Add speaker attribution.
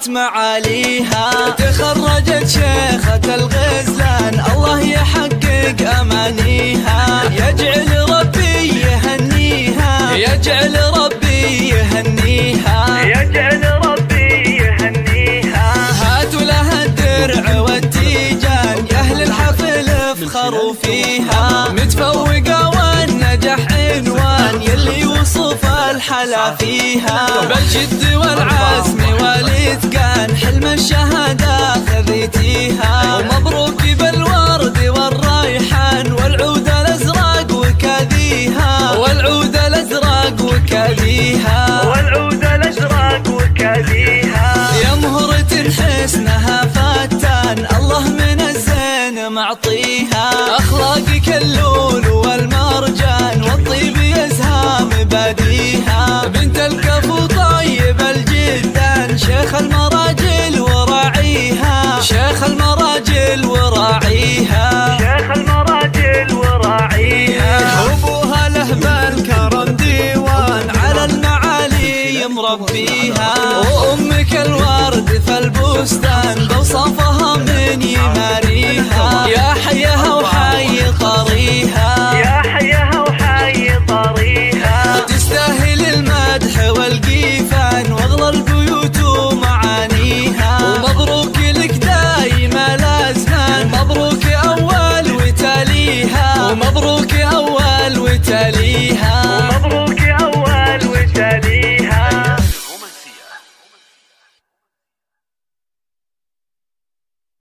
Speaker 1: عرفت معاليها. تخرجت شيخة الغزلان الله يحقق أمانيها. يجعل ربي يهنيها، يجعل ربي يهنيها، يجعل ربي يهنيها. هاتوا لها الدرع والتيجان يا أهل الحفل افخروا فيها. متفوقة والنجاح عنوان يلي يوصف الحلا فيها. بالجد والعزم والإتقان حلم الشهادة خذيتيها. ومبروك بالورد والريحان والعود الأزرق وكاديها، والعود الأزرق وكاديها، والعود الأزرق وكاديها. يا مهرة حسنها فتان الله من الزين معطيها. أخلاقك اللول والمرجان والطيب يزهى مباديها. بنت الكفو طيب الجدان شيخ المراجل وراعيها، شيخ المراجل وراعيها، شيخ المراجل وراعيها. أبوها له بالكرم ديوان على المعالي مربيها. وأمك الورد في البستان بوصفها من يماريها. يا حيها وحي طريها، يا حيها وحي طريها. تستاهل المدح والقيفان واغلى البيوت ومعانيها. ومبروك لك دايما الازمان، مبروك اول وتاليها، ومبروك اول وتاليها.